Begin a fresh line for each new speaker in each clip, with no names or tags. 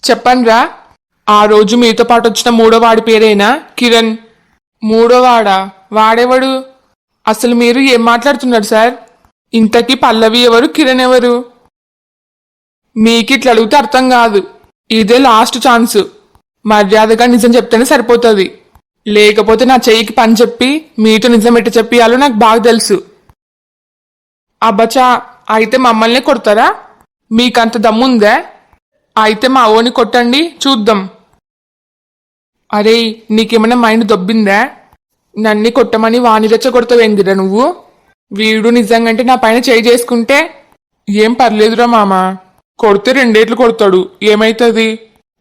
చెప్పండ్రా. ఆ రోజు మీతో పాటు వచ్చిన మూడో వాడి పేరేనా కిరణ్? మూడో వాడా? వాడెవడు? అసలు మీరు ఏం మాట్లాడుతున్నారు సార్? ఇంతకీ పల్లవి ఎవరు, కిరణ్ ఎవరు? మీకిట్లా అడిగితే అర్థం కాదు. ఇదే లాస్ట్ ఛాన్స్. మర్యాదగా నిజం చెప్తేనే సరిపోతుంది. లేకపోతే నా చెయ్యికి పని చెప్పి మీతో నిజం ఎట్ట చెప్పియాలో నాకు బాగా తెలుసు. అబ్బచా, అయితే మమ్మల్ని కొడతారా? మీకంత దమ్ముందే? అయితే మా ఓని కొట్టండి చూద్దాం. అరే, నీకేమైనా మైండ్ దొబ్బిందా? నన్ని కొట్టమని వాణి రెచ్చ కొడతావేందిరా నువ్వు? వీడు నిజంగంటే నా పైన చేయి చేసుకుంటే ఏం పర్లేదురా మామ. కొడితే రెండేట్లు కొడతాడు, ఏమైతుంది?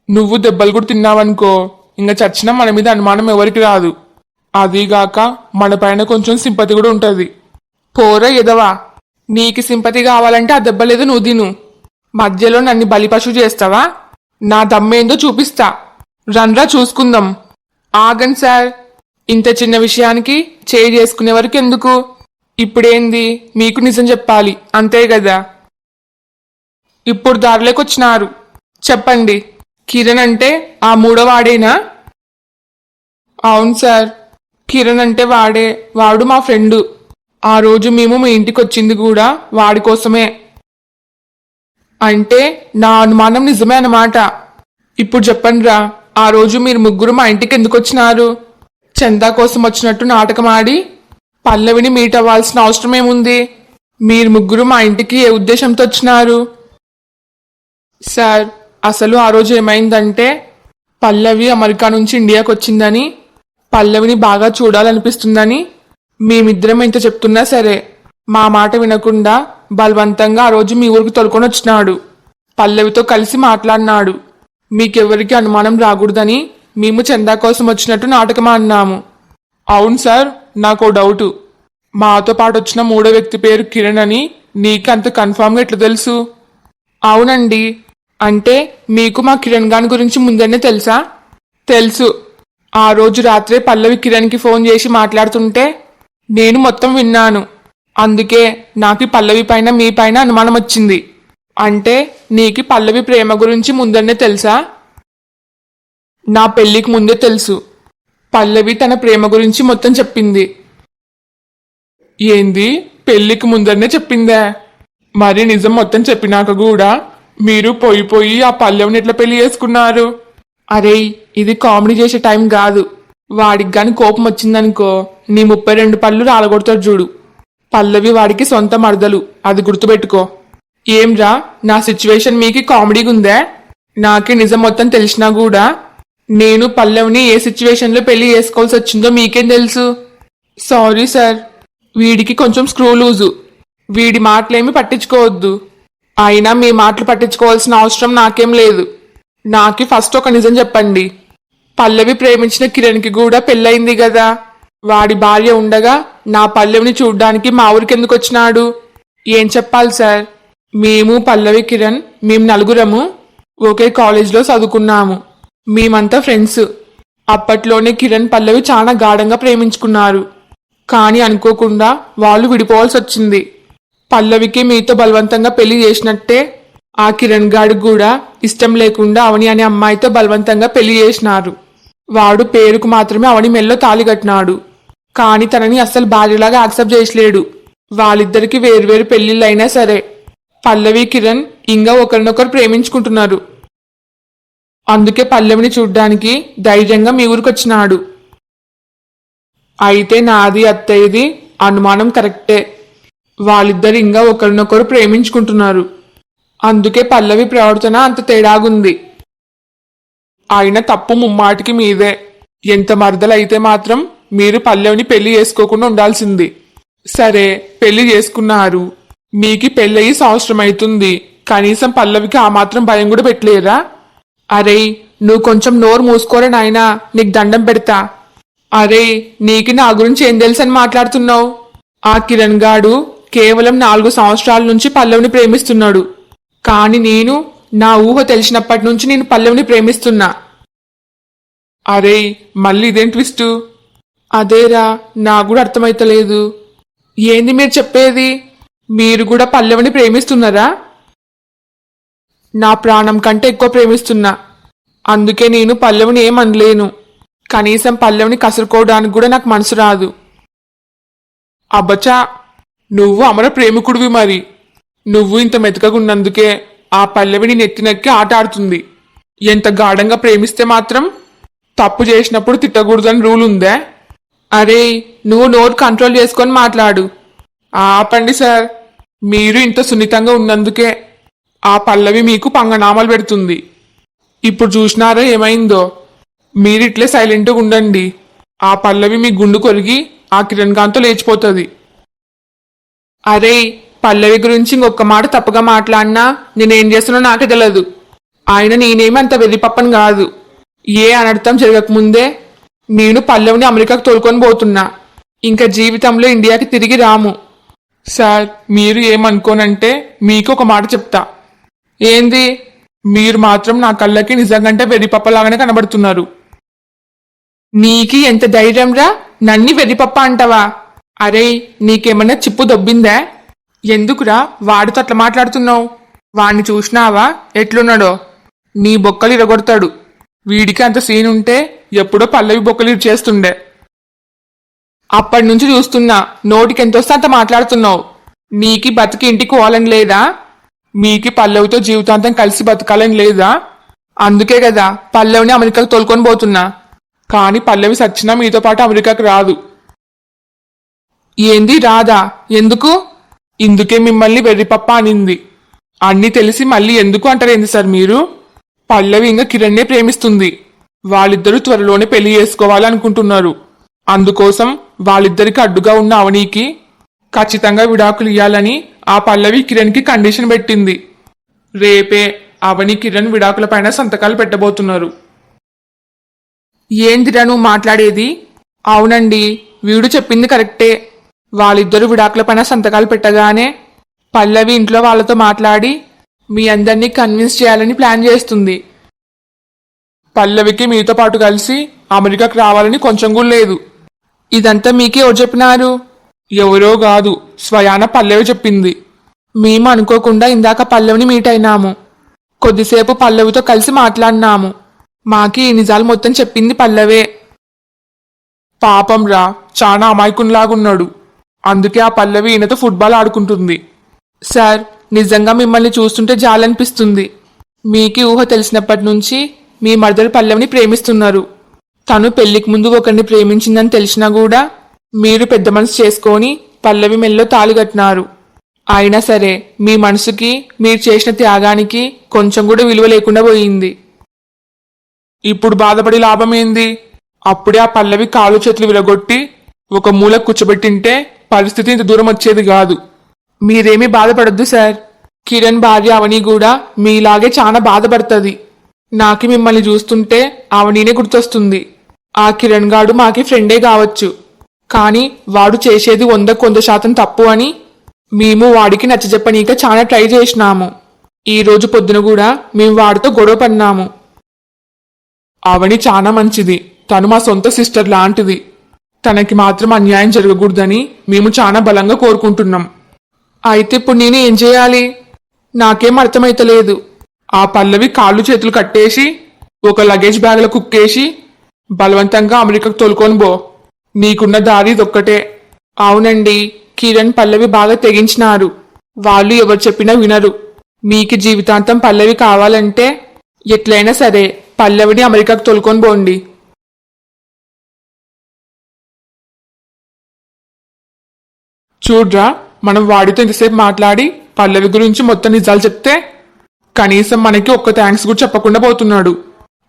నువ్వు దెబ్బలు కూడా తిన్నావనుకో, ఇంకా చచ్చినా మన మీద అనుమానం ఎవరికి రాదు. అదీగాక మన పైన కొంచెం సింపతి కూడా ఉంటది. పోరా ఎదవా, నీకు సింపతి కావాలంటే ఆ దెబ్బలేదు నువ్వు తిను. మధ్యలో నన్ను బలిపశు చేస్తావా? నా దమ్మేందో చూపిస్తా, రన్రా చూసుకుందాం. ఆగండి సార్, ఇంత చిన్న విషయానికి చేయి చేసుకునే వరకు ఎందుకు? ఇప్పుడేంది, మీకు నిజం చెప్పాలి అంతే కదా? ఇప్పుడు దారిలోకి వచ్చినారు, చెప్పండి. కిరణ్ అంటే ఆ మూడో వాడేనా? అవును సార్, కిరణ్ అంటే వాడే. వాడు మా ఫ్రెండు. ఆ రోజు మేము మీ ఇంటికి వచ్చింది కూడా వాడి కోసమే. అంటే నా అనుమానం నిజమే అన్నమాట. ఇప్పుడు చెప్పండిరా, ఆ రోజు మీరు ముగ్గురు మా ఇంటికి ఎందుకు వచ్చినారు? చందా కోసం వచ్చినట్టు నాటకం ఆడి పల్లవిని మీట్ అవ్వాల్సిన అవసరం ఏముంది? మీరు ముగ్గురు మా ఇంటికి ఏ ఉద్దేశంతో వచ్చినారు? సార్, అసలు ఆ రోజు ఏమైందంటే, పల్లవి అమెరికా నుంచి ఇండియాకి వచ్చిందని, పల్లవిని బాగా చూడాలనిపిస్తుందని మేమిద్దరం ఇంత చెప్తున్నా సరే మా మాట వినకుండా బలవంతంగా ఆ రోజు మీ ఊరికి తొలుకొని వచ్చినాడు. పల్లవితో కలిసి మాట్లాడినాడు. మీకెవరికి అనుమానం రాకూడదని మేము చందా కోసం వచ్చినట్టు నాటకం అన్నాము. అవును సార్, నాకు డౌటు. మాతో పాటు వచ్చిన మూడో వ్యక్తి పేరు కిరణ్ అని నీకు అంత కన్ఫామ్గా ఎట్లా తెలుసు? అవునండి. అంటే మీకు మా కిరణ్ గాని గురించి ముందనే తెలుసా? తెలుసు. ఆ రోజు రాత్రే పల్లవి కిరణ్కి ఫోన్ చేసి మాట్లాడుతుంటే నేను మొత్తం విన్నాను. అందుకే నాకు పల్లవి పైన మీ పైన అనుమానం వచ్చింది. అంటే నీకు పల్లవి ప్రేమ గురించి ముందనే తెలుసా? నా పెళ్లికి ముందే తెలుసు. పల్లవి తన ప్రేమ గురించి మొత్తం చెప్పింది. ఏంది, పెళ్లికి ముందరనే చెప్పిందా? మరి నిజం మొత్తం చెప్పినాక కూడా మీరు పోయి ఆ పల్లవిని ఎట్లా పెళ్లి చేసుకున్నారు? అరే, ఇది కామెడీ చేసే టైం కాదు. వాడికి గాని కోపం వచ్చిందనుకో నీ 32 పళ్ళు రాలగొడతాడు చూడు. పల్లవి వాడికి సొంత మరదలు, అది గుర్తుపెట్టుకో. ఏంరా, నా సిచ్యువేషన్ మీకు కామెడీగా ఉందా? నాకే నిజం మొత్తం తెలిసినా కూడా నేను పల్లవిని ఏ సిచ్యువేషన్లో పెళ్లి చేసుకోవాల్సి వచ్చిందో మీకేం తెలుసు? సారీ సార్, వీడికి కొంచెం స్క్రూ లూజు. వీడి మాటలేమి పట్టించుకోవద్దు. అయినా మీ మాటలు పట్టించుకోవాల్సిన అవసరం నాకేం లేదు. నాకి ఫస్ట్ ఒక నిజం చెప్పండి. పల్లవి ప్రేమించిన కిరణ్కి కూడా పెళ్ళయింది కదా. వాడి భార్య ఉండగా నా పల్లవిని చూడ్డానికి మా ఊరికి ఎందుకు వచ్చినాడు? ఏం చెప్పాలి సార్? మేము పల్లవి కిరణ్ మేము నలుగురము ఒకే కాలేజ్లో చదువుకున్నాము. మేమంతా ఫ్రెండ్స్. అప్పట్లోనే కిరణ్ పల్లవి చాలా గాఢంగా ప్రేమించుకున్నారు. కానీ అనుకోకుండా వాళ్ళు విడిపోవాల్సి వచ్చింది. పల్లవికి మీతో బలవంతంగా పెళ్లి చేసినట్టే ఆ కిరణ్ గాడికి కూడా ఇష్టం లేకుండా అవని అనే అమ్మాయితో బలవంతంగా పెళ్లి చేసినారు. వాడు పేరుకు మాత్రమే అవని మెల్లో తాళి కట్టినాడు. కానీ తనని అస్సలు భార్యలాగా యాక్సెప్ట్ చేసలేడు. వాళ్ళిద్దరికి వేరువేరు పెళ్లిళ్ళైనా సరే పల్లవి కిరణ్ ఇంకా ఒకరినొకరు ప్రేమించుకుంటున్నారు. అందుకే పల్లవిని చూడ్డానికి ధైర్యంగా మీ ఊరికొచ్చినాడు. అయితే నాది అత్తయ్యది అనుమానం కరెక్టే. వాళ్ళిద్దరు ఇంకా ఒకరినొకరు ప్రేమించుకుంటున్నారు. అందుకే పల్లవి ప్రవర్తన అంత తేడాగుంది. ఆయన తప్పు ముమ్మాటికి మీదే. ఎంత మరదలైతే మాత్రం మీరు పల్లవిని పెళ్లి చేసుకోకుండా ఉండాల్సింది. సరే, పెళ్లి చేసుకున్నారు. మీకి పెళ్ళయి సంవత్సరం అవుతుంది. కనీసం పల్లవికి ఆ మాత్రం భయం కూడా పెట్టలేరా? అరే, నువ్వు కొంచెం నోరు మూసుకోరా నాయనా, నీకు దండం పెడతా. అరే, నీకు నా గురించి ఏం తెలుసని మాట్లాడుతున్నావు? ఆ కిరణ్ గాడు కేవలం 4 సంవత్సరాల నుంచి పల్లవిని ప్రేమిస్తున్నాడు. కాని నేను నా ఊహ తెలిసినప్పటి నుంచి నేను పల్లవిని ప్రేమిస్తున్నా. అరే, మళ్ళీ ఇదేం ట్విస్టు? అదేరా, నాకు కూడా అర్థమైతలేదు. ఏంది మీరు చెప్పేది? మీరు కూడా పల్లవిని ప్రేమిస్తున్నారా? నా ప్రాణం కంటే ఎక్కువ ప్రేమిస్తున్నా. అందుకే నేను పల్లవిని ఏమనలేను. కనీసం పల్లవిని కసురుకోవడానికి కూడా నాకు మనసు రాదు. అబ్బచా, నువ్వు అమర ప్రేమికుడివి మరి. నువ్వు ఇంత మెతకగున్నందుకే ఆ పల్లవిని నెత్తినెక్కి ఆట ఆడుతుంది. ఎంత గాఢంగా ప్రేమిస్తే మాత్రం తప్పు చేసినప్పుడు తిట్టకూడదని రూల్ ఉందే? అరే, నువ్వు నోరు కంట్రోల్ చేసుకొని మాట్లాడు. ఆపండి సార్, మీరు ఇంత సున్నితంగా ఉన్నందుకే ఆ పల్లవి మీకు పంగనామాలు పెడుతుంది. ఇప్పుడు చూసినారా ఏమైందో? మీరిట్లే సైలెంట్గా ఉండండి. ఆ పల్లవి మీ గుండు కొరిగి ఆ కిరణ్ కాంతో లేచిపోతుంది. అరే, పల్లవి గురించి ఇంకొక మాట తప్పుగా మాట్లాడినా నేనేం చేస్తున్నా నాకే తెలియదు. ఆయన నేనేమి అంత వెర్రిపప్పని కాదు. ఏ అనర్థం జరగకముందే నేను పల్లవిని అమెరికాకు తోలుకొని పోతున్నా. ఇంకా జీవితంలో ఇండియాకి తిరిగి రాము. సార్, మీరు ఏమనుకోనంటే మీకు ఒక మాట చెప్తా. ఏంది? మీరు మాత్రం నా కళ్ళకి నిజంగంటే వెర్రిపప్పలాగానే కనబడుతున్నారు. నీకి ఎంత ధైర్యంరా నన్ని వెర్రిపప్ప అంటావా? అరే, నీకేమన్నా చిప్పు దొబ్బిందా? ఎందుకురా వాడితో అట్లా మాట్లాడుతున్నావు? వాణ్ణి చూసినావా ఎట్లున్నాడో? నీ బొక్కలు ఇరగొడతాడు. వీడికి అంత సీన్ ఉంటే ఎప్పుడో పల్లవి బొక్కలు ఇరిచేస్తుండే. అప్పటి నుంచి చూస్తున్నా, నోటికి ఎంతొస్తే అంత మాట్లాడుతున్నావు. నీకి బతికి ఇంటికి పోవాలని లేదా? మీకి పల్లవితో జీవితాంతం కలిసి బతకాలని లేదా? అందుకే కదా పల్లవిని అమెరికాకు తోలుకొని పోతున్నా. కాని పల్లవి సచ్చినా మీతో పాటు అమెరికాకు రాదు. ఏంది రాదా? ఎందుకు? ఇందుకే మిమ్మల్ని వెర్రిపప్ప అనింది. అన్నీ తెలిసి మళ్ళీ ఎందుకు అంటారేంది సార్ మీరు? పల్లవి ఇంకా కిరణ్నే ప్రేమిస్తుంది. వాళ్ళిద్దరూ త్వరలోనే పెళ్లి చేసుకోవాలనుకుంటున్నారు. అందుకోసం వాళ్ళిద్దరికి అడ్డుగా ఉన్న అవనీకి ఖచ్చితంగా విడాకులు ఇయ్యాలని ఆ పల్లవి కిరణ్కి కండిషన్ పెట్టింది. రేపే అవని కిరణ్ విడాకుల పైన సంతకాలు పెట్టబోతున్నారు. ఏందిరా నువ్వు మాట్లాడేది? అవునండి, వీడు చెప్పింది కరెక్టే. వాళ్ళిద్దరూ విడాకుల పైన సంతకాలు పెట్టగానే పల్లవి ఇంట్లో వాళ్ళతో మాట్లాడి మీ అందరినీ కన్విన్స్ చేయాలని ప్లాన్ చేస్తుంది. పల్లవికి మీతో పాటు కలిసి అమెరికాకు రావాలని కొంచెం కూడా లేదు. ఇదంతా మీకే ఎవరు చెప్పినారు? ఎవరో కాదు, స్వయాన పల్లవి చెప్పింది. మేము అనుకోకుండా ఇందాక పల్లవిని మీట్ అయినాము. కొద్దిసేపు పల్లవితో కలిసి మాట్లాడినాము. మాకి ఈ నిజాలు మొత్తం చెప్పింది పల్లవే. పాపం రా, చాలా అమాయకునిలాగున్నాడు. అందుకే ఆ పల్లవి ఈయనతో ఫుట్బాల్ ఆడుకుంటుంది. సార్, నిజంగా మిమ్మల్ని చూస్తుంటే జాలనిపిస్తుంది. మీకి ఊహ తెలిసినప్పటి నుంచి మీ మదర్ పల్లవిని ప్రేమిస్తున్నారు. తను పెళ్లికి ముందు ఒకరిని ప్రేమించిందని తెలిసినా కూడా మీరు పెద్ద మనసు చేసుకొని పల్లవి మెల్లో తాళిగట్టినారు. అయినా సరే మీ మనసుకి మీరు చేసిన త్యాగానికి కొంచెం కూడా విలువ లేకుండా పోయింది. ఇప్పుడు బాధపడి లాభమేంది? అప్పుడే ఆ పల్లవి కాలు చేతులు విరగొట్టి ఒక మూల కూర్చోబెట్టింటే పరిస్థితి ఇంత దూరం వచ్చేది కాదు. మీరేమీ బాధపడద్దు సార్. కిరణ్ భార్య అవని కూడా మీలాగే చాలా బాధపడుతుంది. నాకి మిమ్మల్ని చూస్తుంటే అవనీనే గుర్తొస్తుంది. ఆ కిరణ్ గాడు మాకి ఫ్రెండే కావచ్చు, కానీ వాడు చేసేది 100% తప్పు అని మేము వాడికి నచ్చజెప్పనీక చాలా ట్రై చేసినాము. ఈ రోజు పొద్దున కూడా మేము వాడితో గొడవ పడినాము. అవని చాలా మంచిది. తను మా సొంత సిస్టర్ లాంటిది. తనకి మాత్రం అన్యాయం జరగకూడదని మేము చాలా బలంగా కోరుకుంటున్నాం. అయితే ఇప్పుడు నేను ఏం చేయాలి? నాకేం అర్థమైతలేదు. ఆ పల్లవి కాళ్ళు చేతులు కట్టేసి ఒక లగేజ్ బ్యాగ్లో కుక్కేసి బలవంతంగా అమెరికాకు తోలుకొని పో. నీకున్న దారి ఇదొక్కటే. అవునండి, కిరణ్ పల్లవి బాగా తెగించినారు. వాళ్ళు ఎవరు చెప్పినా వినరు. మీకు జీవితాంతం పల్లవి కావాలంటే ఎట్లయినా సరే పల్లవిని అమెరికాకు తోలుకొని పోండి. చూడ్రా, మనం వాడితో ఇంతసేపు మాట్లాడి పల్లవి గురించి మొత్తం నిజాలు చెప్తే కనీసం మనకి ఒక్క థ్యాంక్స్ కూడా చెప్పకుండా పోతున్నాడు.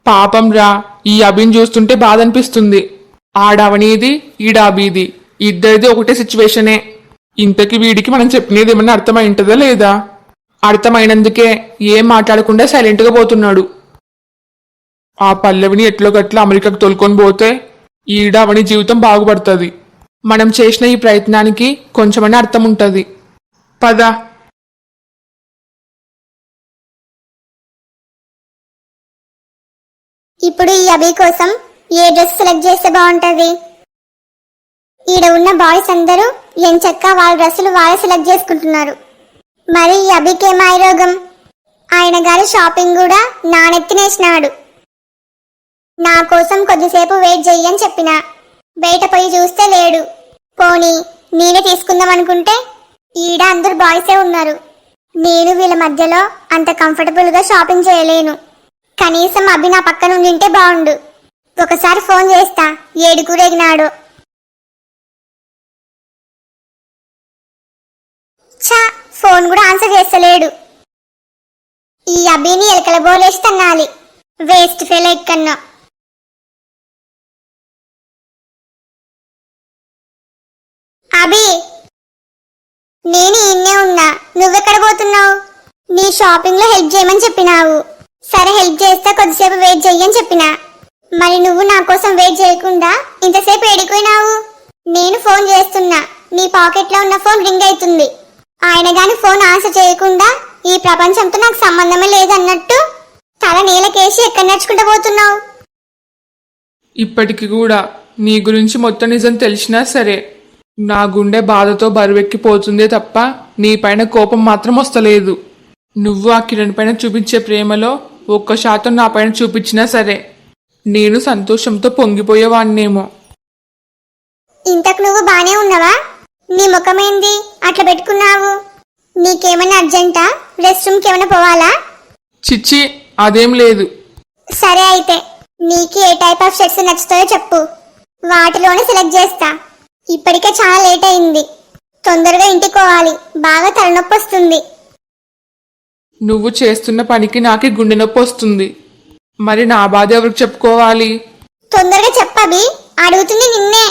పాపం రా, ఈ అభిని చూస్తుంటే బాధ అనిపిస్తుంది. ఆడవనీది ఈడాబీది ఇద్దరిది ఒకటే సిచ్యువేషనే. ఇంతకి వీడికి మనం చెప్పినది ఏమన్నా అర్థమైంటదా లేదా? అర్థమైనందుకే ఏం మాట్లాడకుండా సైలెంట్గా పోతున్నాడు. ఆ పల్లవిని ఎట్లో గట్ల అమెరికాకు తోలుకొని పోతే ఈడావని జీవితం బాగుపడుతుంది. మనం చేసిన ఈ ప్రయత్నానికి కొంచెమన్నా అర్థం ఉంటుంది. పద.
ఇప్పుడు ఈ అభి కోసం ఏ డ్రెస్ సెలెక్ట్ చేస్తే బాగుంటది? ఈడ ఉన్న బాయ్స్ అందరూ ఎంచక్కా వాళ్ళ డ్రెస్సులు వాళ్ళే సెలెక్ట్ చేసుకుంటున్నారు. మరి ఈ అభికి ఏం ఆరోగం? ఆయన గారి షాపింగ్ కూడా నానెత్తినేసినాడు. నా కోసం కొద్దిసేపు వెయిట్ చెయ్యని చెప్పిన. బయట పోయి చూస్తే లేడు. పోనీ నేనే తీసుకుందాం అనుకుంటే ఈడ అందరు బాయ్సే ఉన్నారు. నేను వీళ్ళ మధ్యలో అంత కంఫర్టబుల్ గా షాపింగ్ చేయలేను. కనీసం అభి నా పక్కన ఉండింటే బాగుండు. ఒకసారి ఫోన్ చేస్తా, ఏడుగురేగినాడు. ఛా, ఫోన్ కూడా ఆన్సర్ చేస్తలేడు. ఈ అభిని ఎలకల బోలేసి తన్నాలి. Waste fail ఎక్కన్నో. అభి, నేను ఇన్నే ఉన్నా. నువ్వెక్కడ పోతున్నావు? నీ షాపింగ్ లో హెల్ప్ చేయమని చెప్పినావు. సరే హెల్ప్ చేస్తా, కొద్దిసేపు వెయిట్ చెయ్యని చెప్పినా. మరి నువ్వు నా కోసం వెయిట్ చేయకుండా ఇంతసేపు ఏడిపోయినావు? నేను ఫోన్ చేస్తున్నా, నీ పాకెట్ లో ఉన్న ఫోన్ రింగ్ అవుతుంది. ఆయన గాని ఫోన్ ఆన్సర్ చేయకుండా ఈ ప్రపంచంతో నాకు సంబంధమే లేదన్నట్టు తల నేలకేసి ఎక్కడ నడుచుకుంటూ పోతున్నావు?
ఇప్పటికి కూడా నీ గురించి మొత్తం నిజం తెలిసినా సరే నా గుండె బాధతో బరువెక్కిపోతుందే తప్ప నీ పైన కోపం మాత్రం వస్తలేదు. నువ్వు ఆ కిరణ్ పైన చూపించే ప్రేమలో 1% నా పైన చూపించినా సరే నేను సంతోషంతో పొంగిపోయేవాణ్ణేమో.
ఇంతకు నువ్వు బానే ఉన్నావా? నీ ముఖమేంది అట్లా పెట్టుకున్నావు? నీకేమైనా అర్జెంటా? రెస్ట్ రూమ్కి ఏమైనా పోవాలా?
చిచ్చి, అదేం లేదు.
సరే అయితే నీకు ఏ టైప్ ఆఫ్ షర్ట్స్ నచ్చుతాయో చెప్పు, వాటిలోనే సెలెక్ట్ చేస్తా. ఇప్పటికే చాలా లేట్ అయింది, తొందరగా ఇంటికి పోవాలి. బాగా తలనొప్పి వస్తుంది.
నువ్వు చేస్తున్న పనికి నాకే గుండె నొప్పి వస్తుంది. మరి నా బాధ ఎవరికి చెప్పుకోవాలి?
తొందరగా చెప్పవి, అడుగుతుంది నిన్నే.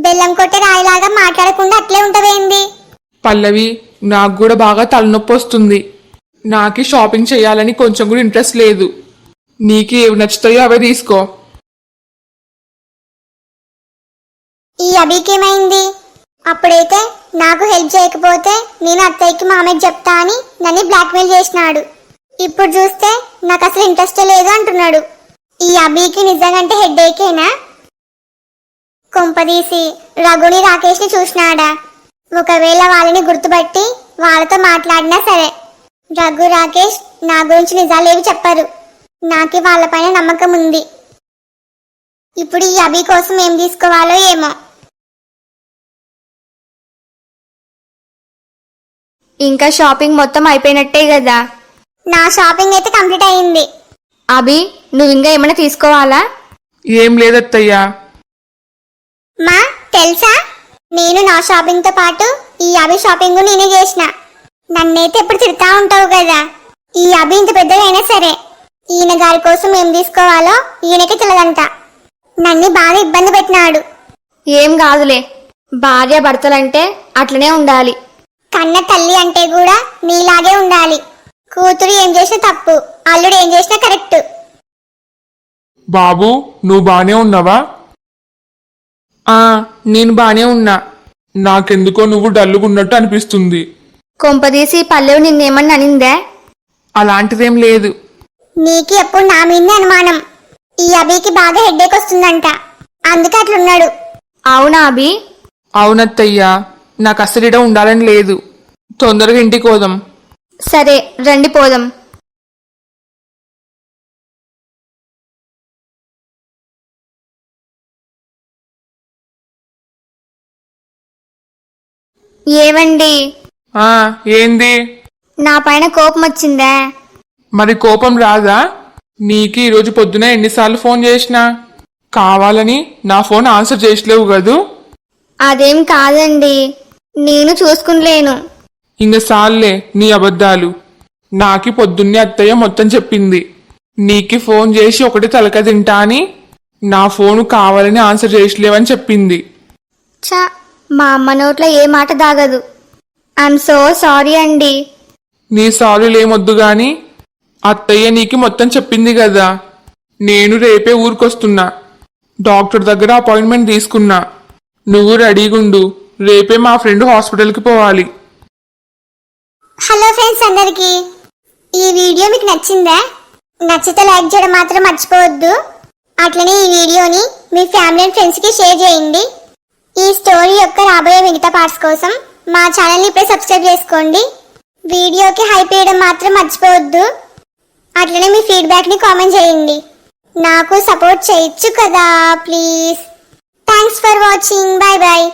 బెల్లం కొట్టే రాయిలాగా మాట్లాడకుండా అట్లే ఉంటవేంది?
పల్లవి, నాకు కూడా బాగా తలనొప్పి వస్తుంది. నాకి షాపింగ్ చేయాలని కొంచెం కూడా ఇంట్రెస్ట్ లేదు. నీకు ఏవి నచ్చుతాయో అవే తీసుకో.
ఈ అభికేమైంది? అప్పుడైతే నాకు హెల్ప్ చేయకపోతే నేను అత్తయ్యకి మామయ్యకి చెప్తా అని నన్ను బ్లాక్మెయిల్ చేసినాడు. ఇప్పుడు చూస్తే నాకు అసలు ఇంట్రెస్ట్ లేదు అంటున్నాడు. ఈ అభికి నిజంగా హెడ్ఏకేనా? కొంపదీసి రఘుని రాకేష్ని చూసినాడా? ఒకవేళ వాళ్ళని గుర్తుపట్టి వాళ్ళతో మాట్లాడినా సరే రఘు రాకేష్ నా గురించి నిజాలేవి చెప్పరు. నాకు వాళ్ళపైన నమ్మకం ఉంది. ఇప్పుడు ఈ అభి కోసం ఏం తీసుకోవాలో ఏమో.
ఇంకా షాపింగ్ మొత్తం అయిపోయినట్టే కదా?
నా షాపింగ్ అయితే కంప్లీట్ అయింది.
అభి, నువ్వు ఇంకా ఏమైనా తీసుకోవాలా?
ఏం లేదత్తయ్యా.
మా తెలుసా, నేను నా షాపింగ్ తో పాటు ఈ అభి షాపింగ్ నేనే చేసిన. నన్నైతే ఎప్పుడు తిడతా ఉంటావు కదా. ఈ అభి ఇంత పెద్దగా అయినా సరే ఈయన గారి కోసం ఏం తీసుకోవాలో ఈయనకే తెలియదంట. నన్ను బాగా ఇబ్బంది పెట్టినాడు.
ఏం కాదులే, భార్య భర్తలంటే అట్లనే ఉండాలి.
కన్న తల్లి అంటే కూడా నీలాగే ఉండాలి. కూతురు ఏం చేసినా తప్పు, అల్లుడు ఏం చేసినా కరెక్ట్.
బాబు, నువ్వు బానే ఉన్నావా? నేను బానే ఉన్నా. నాకెందుకో నువ్వు డల్లుగున్నట్టు అనిపిస్తుంది.
కొంపదీసి పల్లెవు నిన్నేమన్నా అనిందే?
అలాంటిదేం లేదు.
నీకి ఎప్పుడు నా మీదే అనుమానం. ఈ అభికి బాగా హెడ్ఏక్ వస్తుందంట, అందుకే అట్లున్నాడు.
అవునా అభి?
అవునత్తయ్యా, నాకు అసలు ఉండాలని లేదు. తొందరగా ఇంటికి పోదాం.
సరే రండి పోదాం. ఏవండి?
ఏంది?
నా పైన కోపం వచ్చిందా?
మరి కోపం రాదా? నీకు ఈరోజు పొద్దున ఎన్నిసార్లు ఫోన్ చేసినా కావాలని నా ఫోన్ ఆన్సర్ చేసలేవు కదూ?
అదేం కాదండి, నేను చూసుకునిలేను.
ఇంక సాల్లే నీ అబద్ధాలు. నాకి పొద్దున్నే అత్తయ్య మొత్తం చెప్పింది. నీకి ఫోన్ చేసి ఒకటి తలక తింటా అని నా ఫోను కావాలని ఆన్సర్ చేసలేవని చెప్పింది.
చా, మా అమ్మ నోట్లో ఏ మాట దాగదు. ఐఎమ్ సో సారీ అండి.
నీ సారీలేమొద్దు గాని అత్తయ్య నీకి మొత్తం చెప్పింది కదా. నేను రేపే ఊరికొస్తున్నా. డాక్టర్ దగ్గర అపాయింట్మెంట్ తీసుకున్నా. నువ్వు రెడీగుండు, రేపే మా ఫ్రెండ్ హాస్పిటల్కి పోవాలి.
హలో ఫ్రెండ్స్ అందరికి, ఈ వీడియో మీకు నచ్చిందా? నచ్చితే లైక్ చేయడం మాత్రం మర్చిపోవద్దు. అట్లనే ఈ వీడియోని మీ ఫ్యామిలీ అండ్ ఫ్రెండ్స్కి షేర్ చేయండి. ఈ స్టోరీ యొక్క రాబోయే మిగతా పార్ట్స్ కోసం మా ఛానల్ని ఇప్పుడే సబ్స్క్రైబ్ చేసుకోండి. వీడియోకి హైప్ చేయడం మాత్రం మర్చిపోవద్దు. అట్లనే మీ ఫీడ్బ్యాక్ని కామెంట్ చేయండి. నాకు సపోర్ట్ చేయొచ్చు కదా please. Thanks for watching. Bye bye.